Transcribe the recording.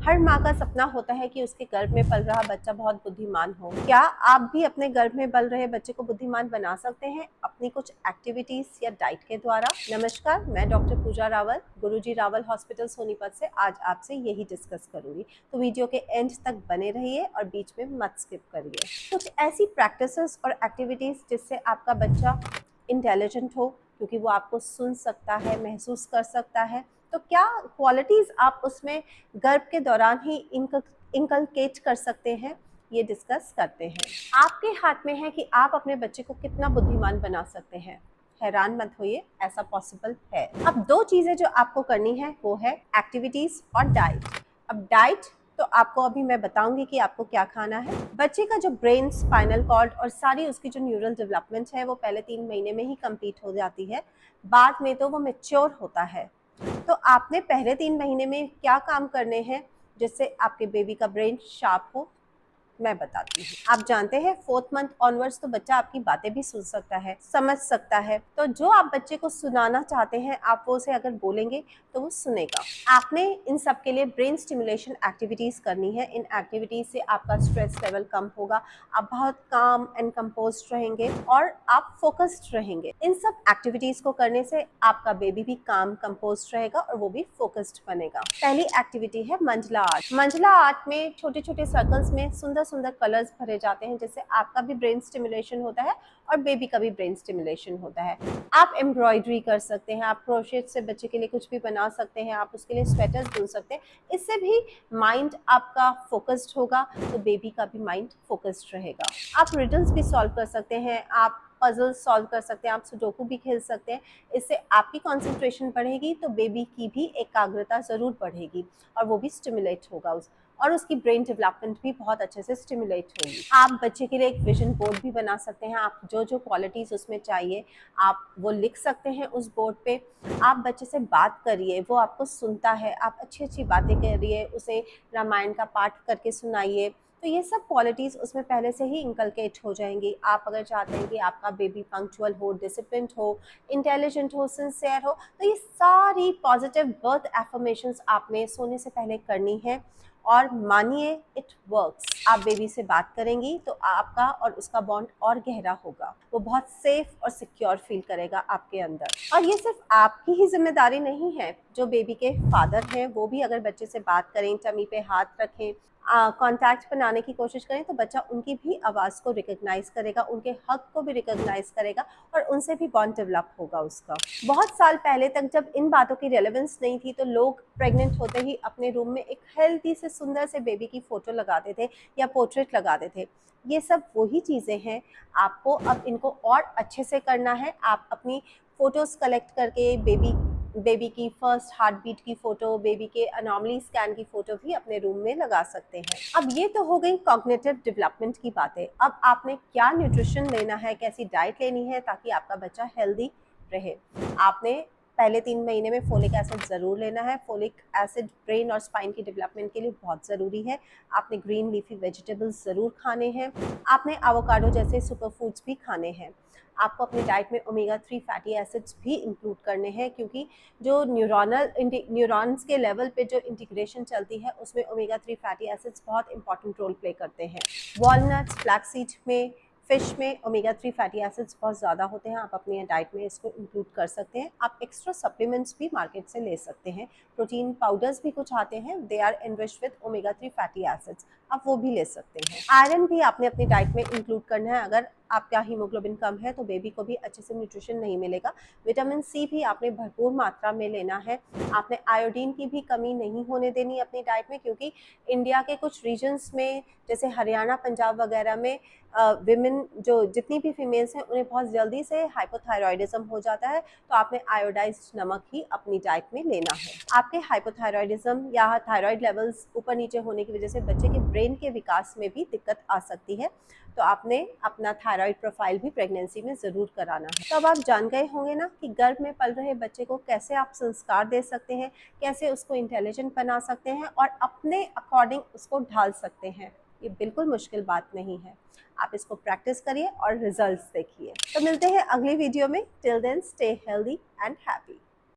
हर माँ का सपना होता है कि उसके गर्भ में पल रहा बच्चा बहुत बुद्धिमान हो। क्या आप भी अपने गर्भ में पल रहे बच्चे को बुद्धिमान बना सकते हैं अपनी कुछ एक्टिविटीज या डाइट के द्वारा? नमस्कार, मैं डॉक्टर पूजा रावल, गुरुजी रावल हॉस्पिटल सोनीपत से आज आपसे यही डिस्कस करूंगी। तो वीडियो के एंड तक बने रहिए और बीच में मत स्किप करिए। कुछ ऐसी प्रैक्टिसेस और एक्टिविटीज जिससे आपका बच्चा इंटेलिजेंट हो, क्योंकि वो आपको सुन सकता है, महसूस कर सकता है। तो क्या क्वालिटीज आप उसमें गर्भ के दौरान ही इनकलकेट कर सकते हैं, ये डिस्कस करते हैं। आपके हाथ में है कि आप अपने बच्चे को कितना बुद्धिमान बना सकते हैं। हैरान मत होइए, ऐसा पॉसिबल है। अब दो चीजें जो आपको करनी है वो है एक्टिविटीज और डाइट। अब डाइट तो आपको अभी मैं बताऊंगी कि आपको क्या खाना है। बच्चे का जो ब्रेन, स्पाइनल कॉर्ड और सारी उसकी जो न्यूरल डेवलपमेंट है वो पहले 3 महीने में ही कंप्लीट हो जाती है। बाद में तो वो मैच्योर होता है। तो आपने पहले 3 महीने में क्या काम करने हैं जिससे आपके बेबी का ब्रेन शार्प हो, मैं बताती हूँ। आप जानते हैं 4th मंथ ऑनवर्ड्स तो बच्चा आपकी बातें भी सुन सकता है, समझ सकता है। तो जो आप बच्चे को सुनाना चाहते हैं आप वो उसे अगर बोलेंगे तो वो सुनेगा। आपने इन सब के लिए ब्रेन स्टिमुलेशन एक्टिविटीज करनी है। इन एक्टिविटीज से आपका स्ट्रेस लेवल कम होगा, आप बहुत काम एंड कंपोज्ड रहेंगे और आप फोकस्ड रहेंगे। इन सब एक्टिविटीज को करने से आपका बेबी भी काम कंपोज्ड रहेगा और वो भी फोकस्ड बनेगा। पहली एक्टिविटी है मंडला आर्ट। मंडला आर्ट में छोटे छोटे सर्कल्स में सुंदर सुंदर कलर्स भरे जाते हैं, जिससे आपका भी ब्रेन स्टिमुलेशन होता है और बेबी का भी ब्रेन स्टिमुलेशन होता है। आप एम्ब्रॉयडरी कर सकते हैं, आप क्रोशेट से बच्चे के लिए कुछ भी बना सकते हैं, आप उसके लिए स्वेटर्स बुन सकते हैं। इससे भी माइंड आपका फोकस्ड होगा तो बेबी का भी माइंड फोकस्ड रहेगा। आप रिडल्स भी सॉल्व कर सकते हैं, आप पजल सॉल्व कर सकते हैं, आप सुडोकू भी खेल सकते हैं। इससे आपकी कंसंट्रेशन बढ़ेगी तो बेबी की भी एकाग्रता ज़रूर बढ़ेगी और वो भी स्टिमुलेट होगा और उसकी ब्रेन डेवलपमेंट भी बहुत अच्छे से स्टिमुलेट होगी। आप बच्चे के लिए एक विजन बोर्ड भी बना सकते हैं। आप जो जो क्वालिटीज़ उसमें चाहिए आप वो लिख सकते हैं उस बोर्ड पे। आप बच्चे से बात करिए, वो आपको सुनता है, आप अच्छी अच्छी बातें करिए, उसे रामायण का पाठ करके सुनाइए। तो ये सब क्वालिटीज़ उसमें पहले से ही इंकलकेट हो जाएंगी। आप अगर चाहते हैं कि आपका बेबी पंक्चुअल हो, डिसिप्लिन्ड हो, इंटेलिजेंट हो, सिंसियर हो, तो ये सारी पॉजिटिव बर्थ एफर्मेशंस आपने सोने से पहले करनी है। और मानिए इट वर्क्स। आप बेबी से बात करेंगी तो आपका और उसका बॉन्ड और गहरा होगा, वो बहुत सेफ और सिक्योर फील करेगा आपके अंदर। और ये सिर्फ आपकी ही जिम्मेदारी नहीं है, जो बेबी के फादर हैं वो भी अगर बच्चे से बात करें, टमी पे हाथ रखें, कांटेक्ट बनाने की कोशिश करें तो बच्चा उनकी भी आवाज़ को रिकग्नाइज करेगा, उनके हक को भी रिकग्नाइज करेगा और उनसे भी बॉन्ड डेवलप होगा उसका। बहुत साल पहले तक जब इन बातों की रेलेवेंस नहीं थी तो लोग प्रेग्नेंट होते ही अपने रूम में एक हेल्दी से सुंदर से बेबी की फ़ोटो लगाते थे या पोर्ट्रेट लगाते थे। ये सब वही चीज़ें हैं, आपको अब इनको और अच्छे से करना है। आप अपनी फ़ोटोज़ कलेक्ट करके बेबी की फर्स्ट हार्ट बीट की फ़ोटो, बेबी के अनॉमली स्कैन की फ़ोटो भी अपने रूम में लगा सकते हैं। अब ये तो हो गई कॉग्निटिव डेवलपमेंट की बातें। अब आपने क्या न्यूट्रिशन लेना है, कैसी डाइट लेनी है ताकि आपका बच्चा हेल्दी रहे। आपने पहले 3 महीने में फोलिक एसिड ज़रूर लेना है। फोलिक एसिड ब्रेन और स्पाइन की डेवलपमेंट के लिए बहुत ज़रूरी है। आपने ग्रीन लीफी वेजिटेबल्स ज़रूर खाने हैं। आपने एवोकाडो जैसे सुपर फूड्स भी खाने हैं। आपको अपनी डाइट में ओमेगा 3 फैटी एसिड्स भी इंक्लूड करने हैं, क्योंकि जो न्यूरॉन्स के लेवल पे जो इंटीग्रेशन चलती है उसमें ओमेगा 3 फैटी एसिड्स बहुत इंपॉर्टेंट रोल प्ले करते हैं। वॉलनट्स, फ्लैक्स में, फिश में ओमेगा 3 फैटी एसिड्स बहुत ज़्यादा होते हैं। आप अपनी डाइट में इसको इंक्लूड कर सकते हैं। आप एक्स्ट्रा सप्लीमेंट्स भी मार्केट से ले सकते हैं। प्रोटीन पाउडर्स भी कुछ आते हैं, they are enriched with omega 3 fatty acids, आप वो भी ले सकते हैं। आयरन भी आपने अपनी डाइट में इंक्लूड करना है। अगर आपका हीमोग्लोबिन कम है तो बेबी को भी अच्छे से न्यूट्रिशन नहीं मिलेगा। विटामिन सी भी आपने भरपूर मात्रा में लेना है। आपने आयोडीन की भी कमी नहीं होने देनी अपनी डाइट में, क्योंकि इंडिया के कुछ रीजन्स में जैसे हरियाणा, पंजाब वगैरह में विमेन जो जितनी भी फीमेल्स हैं उन्हें बहुत जल्दी से हाइपोथायरॉयडिज्म हो जाता है। तो आपने आयोडाइज्ड नमक ही अपनी डाइट में लेना है। आपके हाइपोथायरॉयडिज्म या थायराइड लेवल्स ऊपर नीचे होने की वजह से बच्चे के ब्रेन के विकास में भी दिक्कत आ सकती है। तो आपने अपना थायराइड प्रोफाइल भी प्रेगनेंसी में ज़रूर कराना है। तो अब आप जान गए होंगे ना कि गर्भ में पल रहे बच्चे को कैसे आप संस्कार दे सकते हैं, कैसे उसको इंटेलिजेंट बना सकते हैं और अपने अकॉर्डिंग उसको ढाल सकते हैं। ये बिल्कुल मुश्किल बात नहीं है। आप इसको प्रैक्टिस करिए और रिजल्ट्स देखिए। तो मिलते हैं अगली वीडियो में। Till then stay healthy and happy.